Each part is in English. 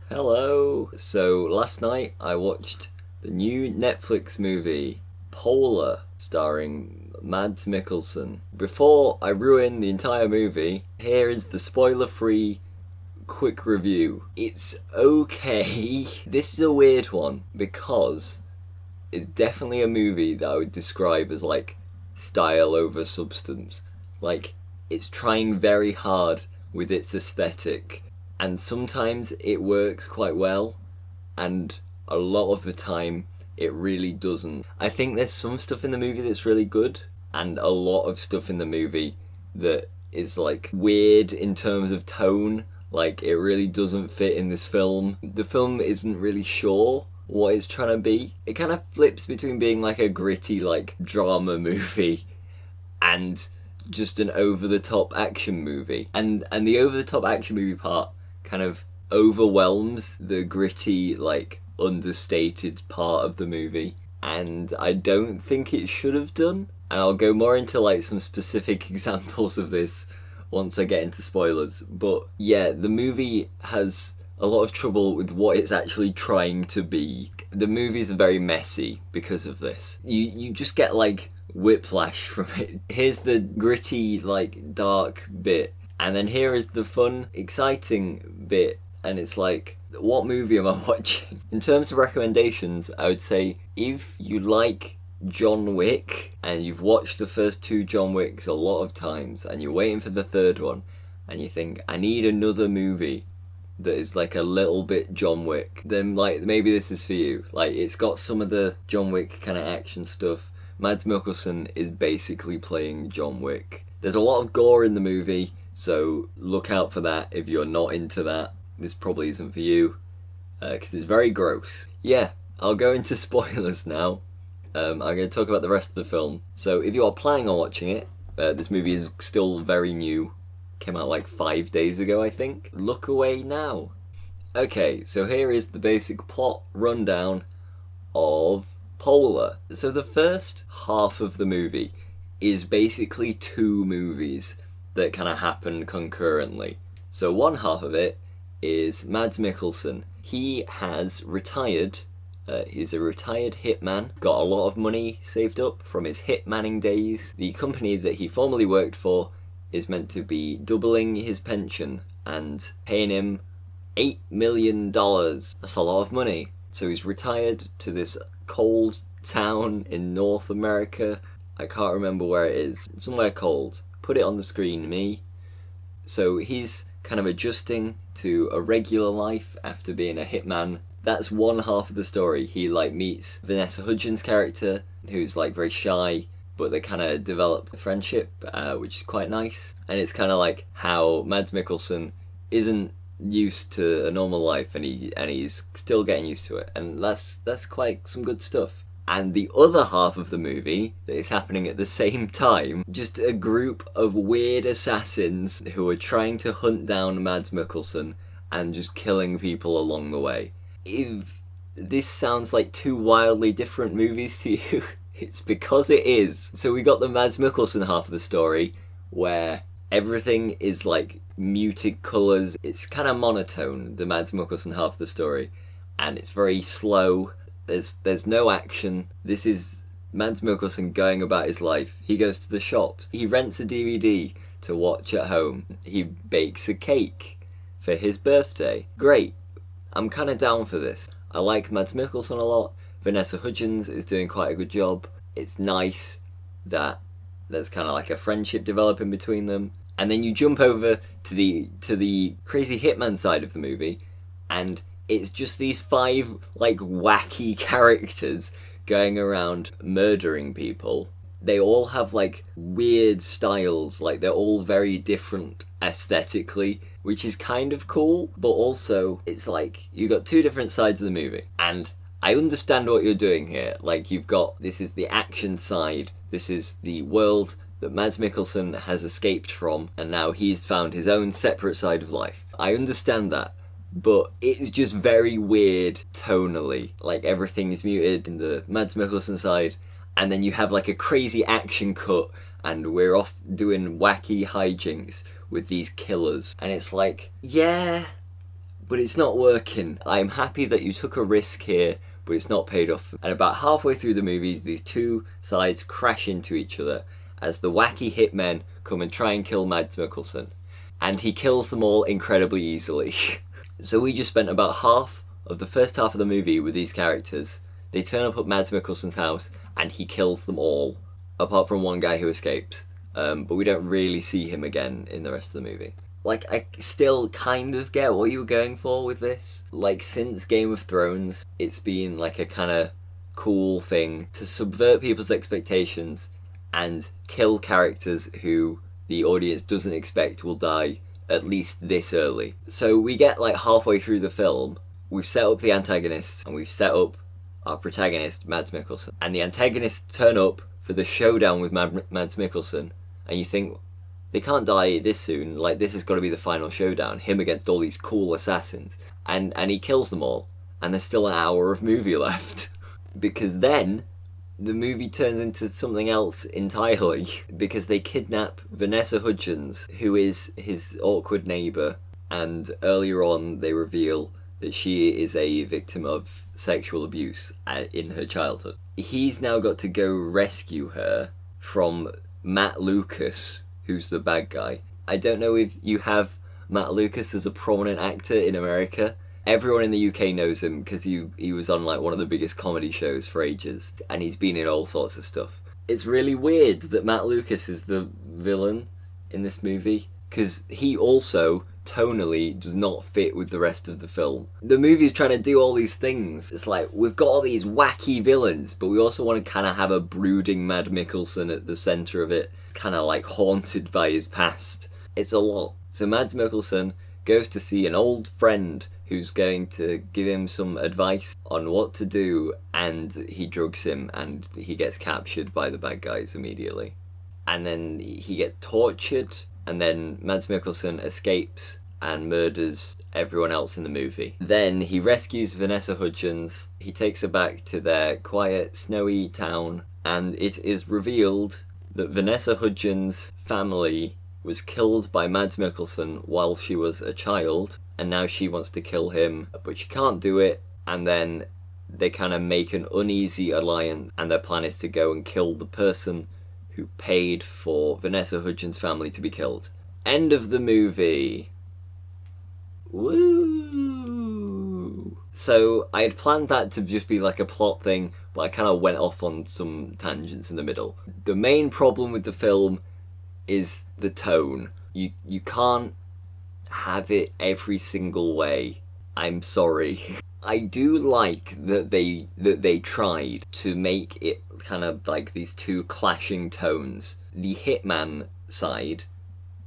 Hello! So, last night I watched the new Netflix movie, Polar, starring Mads Mikkelsen. Before I ruin the entire movie, here is the spoiler free quick review. It's okay. This is a weird one because it's definitely a movie that I would describe as like style over substance. Like, it's trying very hard with its aesthetic, and sometimes it works quite well, and a lot of the time it really doesn't. I think there's some stuff in the movie that's really good, and a lot of stuff in the movie that is like weird in terms of tone. Like, it really doesn't fit in this film. The film isn't really sure what it's trying to be. It kind of flips between being like a gritty like drama movie and just an over-the-top action movie. And the over-the-top action movie part kind of overwhelms the gritty, like, understated part of the movie. And I don't think it should have done. And I'll go more into, like, some specific examples of this once I get into spoilers. But yeah, the movie has a lot of trouble with what it's actually trying to be. The movies are very messy because of this. You just get, like, whiplash from it. Here's the gritty, like, dark bit, and then here is the fun, exciting bit, and it's like, what movie am I watching? In terms of recommendations, I would say if you like John Wick and you've watched the first two John Wicks a lot of times and you're waiting for the third one and you think, I need another movie that is like a little bit John Wick, then like maybe this is for you. Like, it's got some of the John Wick kind of action stuff. Mads Mikkelsen is basically playing John Wick. There's a lot of gore in the movie, so look out for that if you're not into that. This probably isn't for you, because it's very gross. Yeah, I'll go into spoilers now. I'm going to talk about the rest of the film. So if you are planning on watching it, this movie is still very new. Came out like 5 days ago, I think. Look away now. Okay, so here is the basic plot rundown of Polar. So the first half of the movie is basically two movies that kind of happen concurrently. So one half of it is Mads Mikkelsen. He has retired. He's a retired hitman, got a lot of money saved up from his hitmanning days. The company that he formerly worked for is meant to be doubling his pension and paying him $8 million. That's a lot of money. So he's retired to this cold town in North America. I can't remember where it is. Somewhere cold. Put it on the screen, me. So he's kind of adjusting to a regular life after being a hitman. That's one half of the story. He like meets Vanessa Hudgens' character, who's like very shy, but they kind of develop a friendship, which is quite nice. And it's kind of like how Mads Mikkelsen isn't used to a normal life, and he's still getting used to it, and that's quite some good stuff. And the other half of the movie that is happening at the same time, just a group of weird assassins who are trying to hunt down Mads Mikkelsen and just killing people along the way. If this sounds like two wildly different movies to you, it's because it is. So we got the Mads Mikkelsen half of the story, where everything is like muted colours. It's kind of monotone, the Mads Mikkelsen half of the story, and it's very slow. There's no action. This is Mads Mikkelsen going about his life. He goes to the shops. He rents a DVD to watch at home. He bakes a cake for his birthday. Great. I'm kind of down for this. I like Mads Mikkelsen a lot. Vanessa Hudgens is doing quite a good job. It's nice that there's kind of like a friendship developing between them. And then you jump over to the crazy hitman side of the movie, and it's just these five like wacky characters going around murdering people. They all have like weird styles, like they're all very different aesthetically, which is kind of cool, but also it's like you got two different sides of the movie. And I understand what you're doing here. Like, you've got, this is the action side, this is the world that Mads Mikkelsen has escaped from, and now he's found his own separate side of life. I understand that, but it's just very weird tonally. Like, everything is muted in the Mads Mikkelsen side, and then you have like a crazy action cut, and we're off doing wacky hijinks with these killers. And it's like, yeah, but it's not working. I'm happy that you took a risk here, but it's not paid off. And about halfway through the movies, these two sides crash into each other as the wacky hitmen come and try and kill Mads Mikkelsen. And he kills them all incredibly easily. So we just spent about half of the first half of the movie with these characters. They turn up at Mads Mikkelsen's house and he kills them all, apart from one guy who escapes. But we don't really see him again in the rest of the movie. Like, I still kind of get what you were going for with this. Like, since Game of Thrones, it's been like a kind of cool thing to subvert people's expectations and kill characters who the audience doesn't expect will die at least this early. So we get like halfway through the film, we've set up the antagonists and we've set up our protagonist, Mads Mikkelsen. And the antagonists turn up for the showdown with Mads Mikkelsen, and you think, they can't die this soon, like this has got to be the final showdown, him against all these cool assassins. And he kills them all, and there's still an hour of movie left. Because then, the movie turns into something else entirely, because they kidnap Vanessa Hudgens, who is his awkward neighbour, and earlier on they reveal that she is a victim of sexual abuse in her childhood. He's now got to go rescue her from Matt Lucas, who's the bad guy. I don't know if you have Matt Lucas as a prominent actor in America. Everyone in the UK knows him because he was on like one of the biggest comedy shows for ages, and he's been in all sorts of stuff. It's really weird that Matt Lucas is the villain in this movie, because he also tonally does not fit with the rest of the film. The movie's trying to do all these things. It's like, we've got all these wacky villains, but we also want to kind of have a brooding Mads Mikkelsen at the centre of it, kind of like haunted by his past. It's a lot. So Mads Mikkelsen goes to see an old friend who's going to give him some advice on what to do, and he drugs him and he gets captured by the bad guys immediately. And then he gets tortured, and then Mads Mikkelsen escapes and murders everyone else in the movie. Then he rescues Vanessa Hudgens, he takes her back to their quiet, snowy town, and it is revealed that Vanessa Hudgens' family was killed by Mads Mikkelsen while she was a child, and now she wants to kill him, but she can't do it, and then they kind of make an uneasy alliance, and their plan is to go and kill the person who paid for Vanessa Hudgens' family to be killed. End of the movie. Woo! So I had planned that to just be like a plot thing, but I kind of went off on some tangents in the middle. The main problem with the film is the tone. You can't have it every single way. I'm sorry. I do like that they tried to make it kind of like these two clashing tones. The hitman side,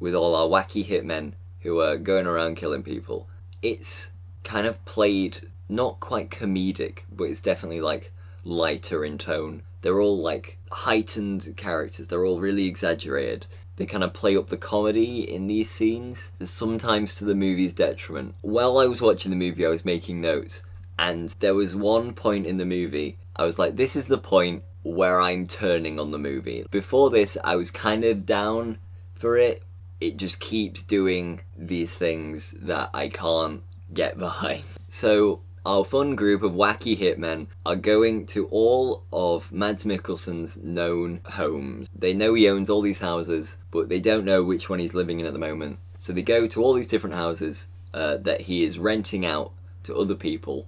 with all our wacky hitmen who are going around killing people, it's kind of played not quite comedic, but it's definitely like lighter in tone. They're all like heightened characters, they're all really exaggerated. They kind of play up the comedy in these scenes, sometimes to the movie's detriment. While I was watching the movie, I was making notes, and there was one point in the movie, I was like, this is the point where I'm turning on the movie. Before this, I was kind of down for it. It just keeps doing these things that I can't get behind. So our fun group of wacky hitmen are going to all of Mads Mikkelsen's known homes. They know he owns all these houses, but they don't know which one he's living in at the moment. So they go to all these different houses that he is renting out to other people,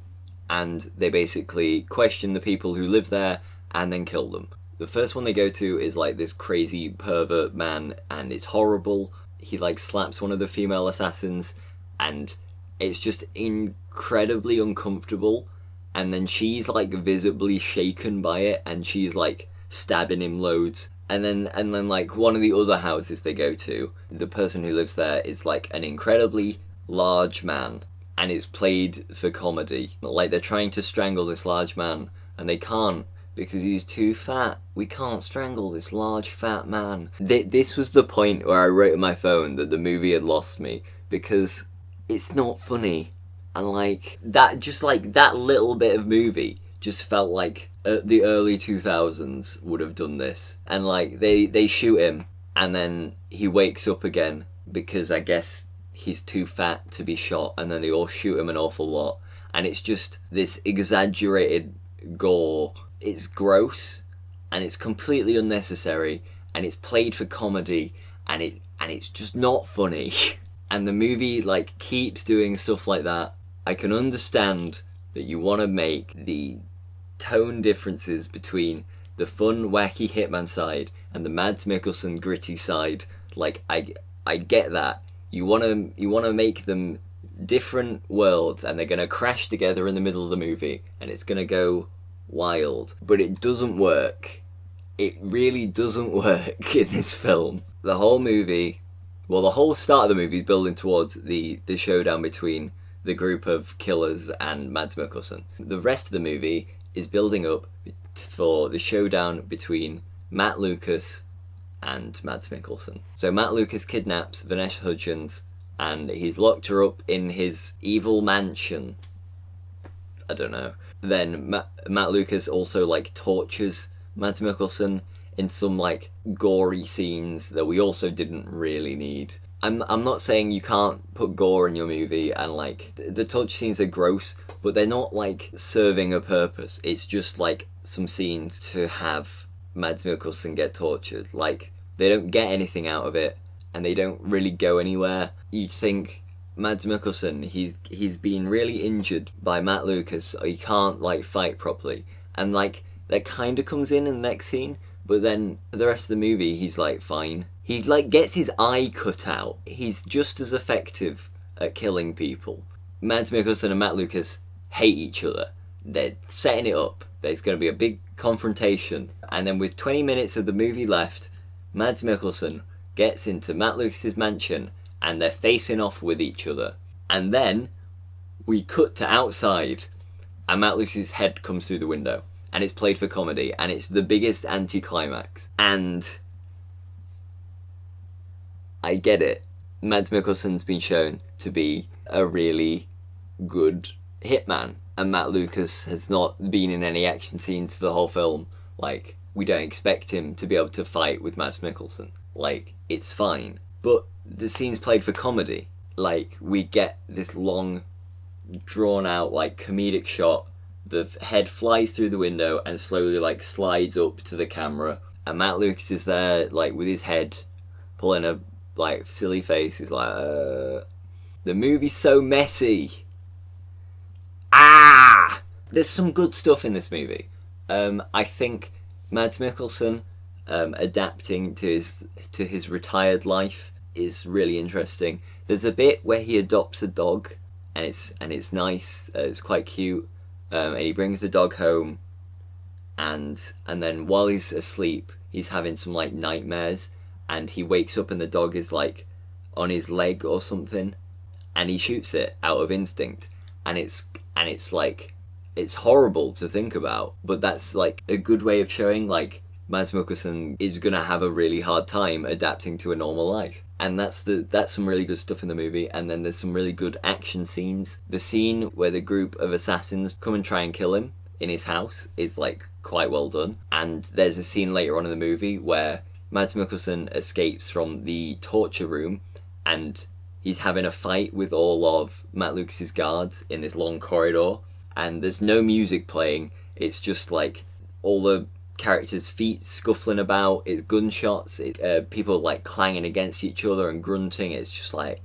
and they basically question the people who live there and then kill them. The first one they go to is like this crazy pervert man, and it's horrible. He like slaps one of the female assassins, and it's just incredibly uncomfortable. And then she's like visibly shaken by it, and she's like stabbing him loads. And then like one of the other houses they go to, the person who lives there is like an incredibly large man, and it's played for comedy. Like they're trying to strangle this large man, and they can't because he's too fat. We can't strangle this large fat man. This was the point where I wrote on my phone that the movie had lost me, because it's not funny. And like that, just like that little bit of movie just felt like the early 2000s would have done this. And like they shoot him, and then he wakes up again because I guess he's too fat to be shot, and then they all shoot him an awful lot, and it's just this exaggerated gore. It's gross, and it's completely unnecessary, and it's played for comedy, and it's just not funny. And the movie like keeps doing stuff like that. I can understand that you want to make the tone differences between the fun, wacky hitman side and the Mads Mikkelsen gritty side. Like I get that. You wanna make them different worlds, and they're gonna crash together in the middle of the movie, and it's gonna go wild. But it doesn't work. It really doesn't work in this film. The whole movie, well, the whole start of the movie is building towards the showdown between the group of killers and Mads Mikkelsen. The rest of the movie is building up for the showdown between Matt Lucas and Mads Mikkelsen. So Matt Lucas kidnaps Vanessa Hudgens, and he's locked her up in his evil mansion. I don't know. Then Matt Lucas also like tortures Mads Mikkelsen in some like gory scenes that we also didn't really need. I'm not saying you can't put gore in your movie, and like the torture scenes are gross, but they're not like serving a purpose. It's just like some scenes to have Mads Mikkelsen get tortured. Like they don't get anything out of it, and they don't really go anywhere. You'd think Mads Mikkelsen, he's been really injured by Matt Lucas, so he can't like fight properly, and like that kind of comes in the next scene. But then for the rest of the movie, he's like fine. He like gets his eye cut out. He's just as effective at killing people. Mads Mikkelsen and Matt Lucas hate each other. They're setting it up. There's going to be a big confrontation. And then with 20 minutes of the movie left, Mads Mikkelsen gets into Matt Lucas's mansion, and they're facing off with each other. And then we cut to outside, and Matt Lucas's head comes through the window. And it's played for comedy, and it's the biggest anticlimax. And I get it. Mads Mikkelsen's been shown to be a really good hitman, and Matt Lucas has not been in any action scenes for the whole film. Like, we don't expect him to be able to fight with Mads Mikkelsen. Like, it's fine. But the scene's played for comedy. Like, we get this long, drawn out, like, comedic shot. The head flies through the window and slowly like slides up to the camera, and Matt Lucas is there like with his head pulling a like silly face. He's like the movie's so messy. There's some good stuff in this movie. I think Mads Mikkelsen adapting to his retired life is really interesting. There's a bit where he adopts a dog, and it's nice. It's quite cute. And he brings the dog home, and then while he's asleep, he's having some like nightmares, and he wakes up and the dog is like on his leg or something, and he shoots it out of instinct, and it's like it's horrible to think about, but that's like a good way of showing like Mads Mikkelsen is gonna have a really hard time adapting to a normal life. And that's some really good stuff in the movie. And then there's some really good action scenes. The scene where the group of assassins come and try and kill him in his house is like quite well done. And there's a scene later on in the movie where Mads Mikkelsen escapes from the torture room, and he's having a fight with all of Matt Lucas's guards in this long corridor, and there's no music playing. It's just like all the characters' feet scuffling about, it's gunshots, people like clanging against each other and grunting. It's just like,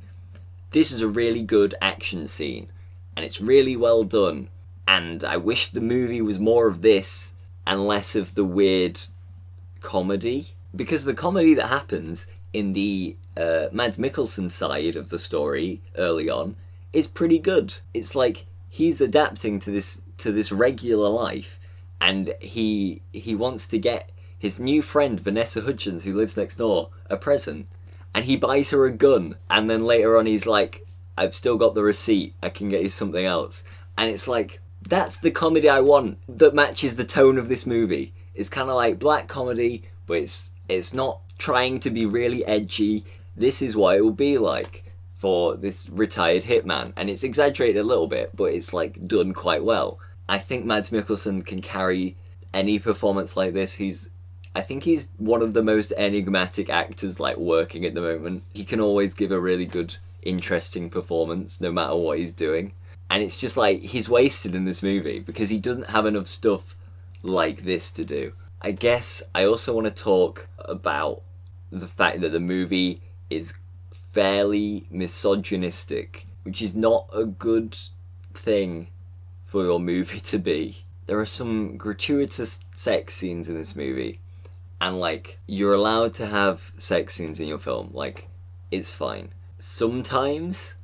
this is a really good action scene, and it's really well done, and I wish the movie was more of this and less of the weird comedy, because the comedy that happens in the Mads Mikkelsen side of the story early on is pretty good. It's like he's adapting to this regular life, and he wants to get his new friend Vanessa Hudgens, who lives next door, a present, and he buys her a gun, and then later on he's like, I've still got the receipt, I can get you something else. And it's like, that's the comedy I want that matches the tone of this movie. It's kind of like black comedy, but it's not trying to be really edgy. This is what it will be like for this retired hitman, and it's exaggerated a little bit, but it's like done quite well. I think Mads Mikkelsen can carry any performance like this. I think he's one of the most enigmatic actors like working at the moment. He can always give a really good interesting performance no matter what he's doing. And it's just like, he's wasted in this movie because he doesn't have enough stuff like this to do. I guess I also want to talk about the fact that the movie is fairly misogynistic, which is not a good thing for your movie to be. There are some gratuitous sex scenes in this movie, and like, you're allowed to have sex scenes in your film, like, it's fine. Sometimes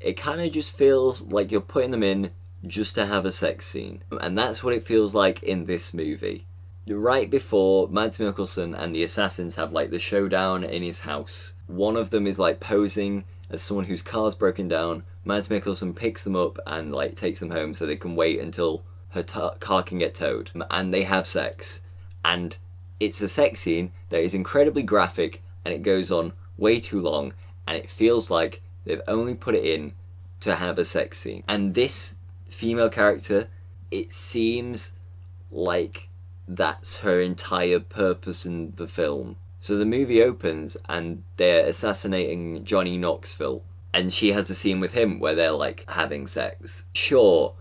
it kind of just feels like you're putting them in just to have a sex scene, and that's what it feels like in this movie. Right before Mads Mikkelsen and the assassins have like the showdown in his house, one of them is like posing as someone whose car's broken down. Mads Mikkelsen picks them up and like takes them home so they can wait until her car can get towed, and they have sex. And it's a sex scene that is incredibly graphic, and it goes on way too long, and it feels like they've only put it in to have a sex scene. And this female character, it seems like that's her entire purpose in the film. So the movie opens and they're assassinating Johnny Knoxville, and she has a scene with him where they're like having sex. Sure,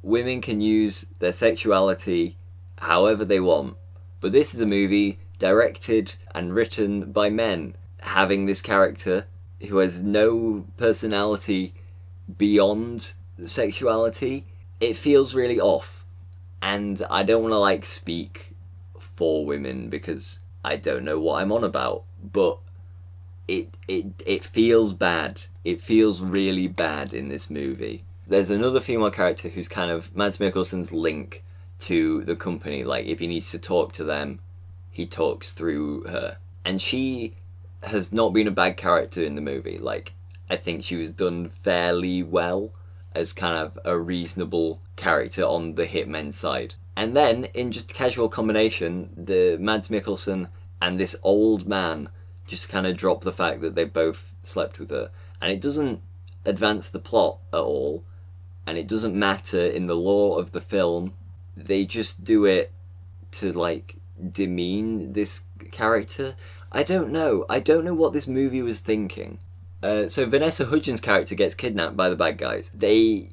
women can use their sexuality however they want, but this is a movie directed and written by men. Having this character who has no personality beyond sexuality, it feels really off. And I don't want to like speak for women because I don't know what I'm on about, but it feels bad. It feels really bad in this movie. There's another female character who's kind of Mads Mikkelsen's link to the company. Like, if he needs to talk to them, he talks through her. And she has not been a bad character in the movie. Like, I think she was done fairly well as kind of a reasonable character on the hitmen side. And then, in just a casual combination, the Mads Mikkelsen and this old man just kind of drop the fact that they both slept with her. And it doesn't advance the plot at all, and it doesn't matter in the lore of the film. They just do it to, like, demean this character. I don't know what this movie was thinking. So Vanessa Hudgens' character gets kidnapped by the bad guys. They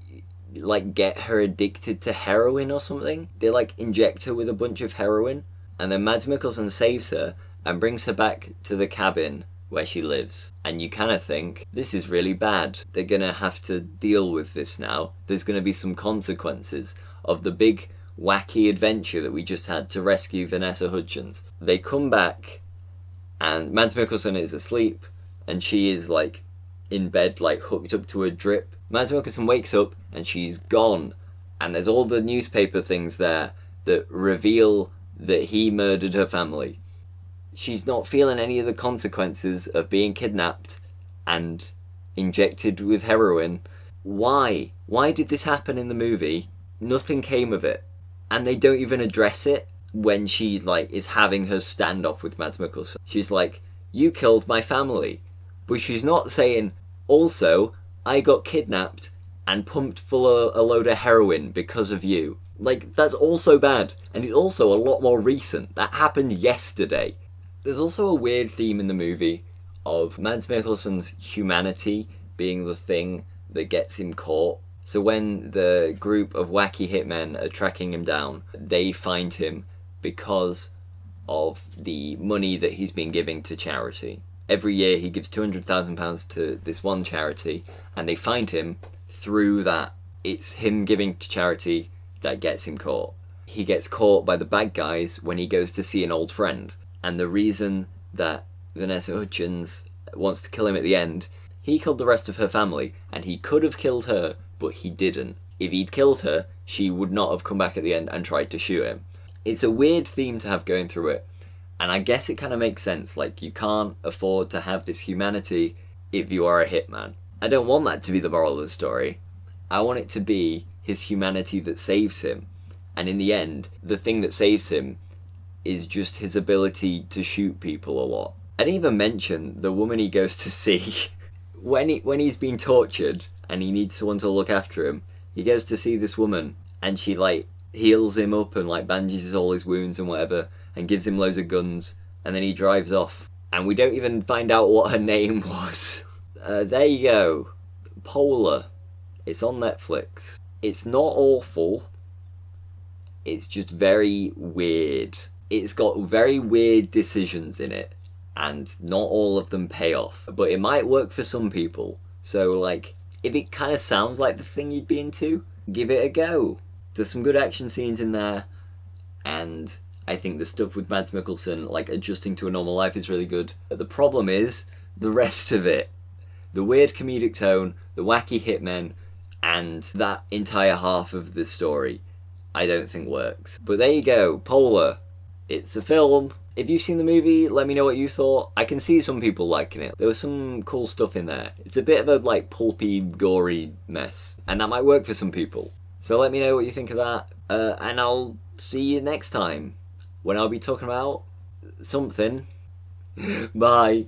like get her addicted to heroin or something. They like inject her with a bunch of heroin, and then Mads Mikkelsen saves her and brings her back to the cabin where she lives. And you kind of think, this is really bad. They're gonna have to deal with this now. There's gonna be some consequences of the big wacky adventure that we just had to rescue Vanessa Hudgens. They come back and Mads Mikkelsen is asleep, and she is like in bed, like hooked up to a drip. Mads Mikkelsen wakes up and she's gone, and there's all the newspaper things there that reveal that he murdered her family. She's not feeling any of the consequences of being kidnapped and injected with heroin. Why? Why did this happen in the movie? Nothing came of it. And they don't even address it when she like is having her standoff with Mads Mikkelsen. She's like, you killed my family. But she's not saying, also, I got kidnapped and pumped full of a load of heroin because of you. Like, that's also bad. And it's also a lot more recent. That happened yesterday. There's also a weird theme in the movie of Mads Mikkelsen's humanity being the thing that gets him caught. So when the group of wacky hitmen are tracking him down, they find him because of the money that he's been giving to charity. Every year he gives £200,000 to this one charity, and they find him through that. It's him giving to charity that gets him caught. He gets caught by the bad guys when he goes to see an old friend. And the reason that Vanessa Hudgens wants to kill him at the end, he killed the rest of her family, and he could have killed her, but he didn't. If he'd killed her, she would not have come back at the end and tried to shoot him. It's a weird theme to have going through it. And I guess it kind of makes sense. Like, you can't afford to have this humanity if you are a hitman. I don't want that to be the moral of the story. I want it to be his humanity that saves him. And in the end, the thing that saves him is just his ability to shoot people a lot. I didn't even mention the woman he goes to see. When he's been tortured and he needs someone to look after him, he goes to see this woman, and she like heals him up and like bandages all his wounds and whatever, and gives him loads of guns, and then he drives off. And we don't even find out what her name was. There you go. Polar. It's on Netflix. It's not awful. It's just very weird. It's got very weird decisions in it, and not all of them pay off. But it might work for some people. So, like, if it kind of sounds like the thing you'd be into, give it a go. There's some good action scenes in there, and I think the stuff with Mads Mikkelsen, like, adjusting to a normal life is really good. But the problem is the rest of it. The weird comedic tone, the wacky hitmen, and that entire half of the story, I don't think works. But there you go, Polar. It's a film. If you've seen the movie, let me know what you thought. I can see some people liking it. There was some cool stuff in there. It's a bit of a, like, pulpy, gory mess. And that might work for some people. So let me know what you think of that. And I'll see you next time, when I'll be talking about something. Bye.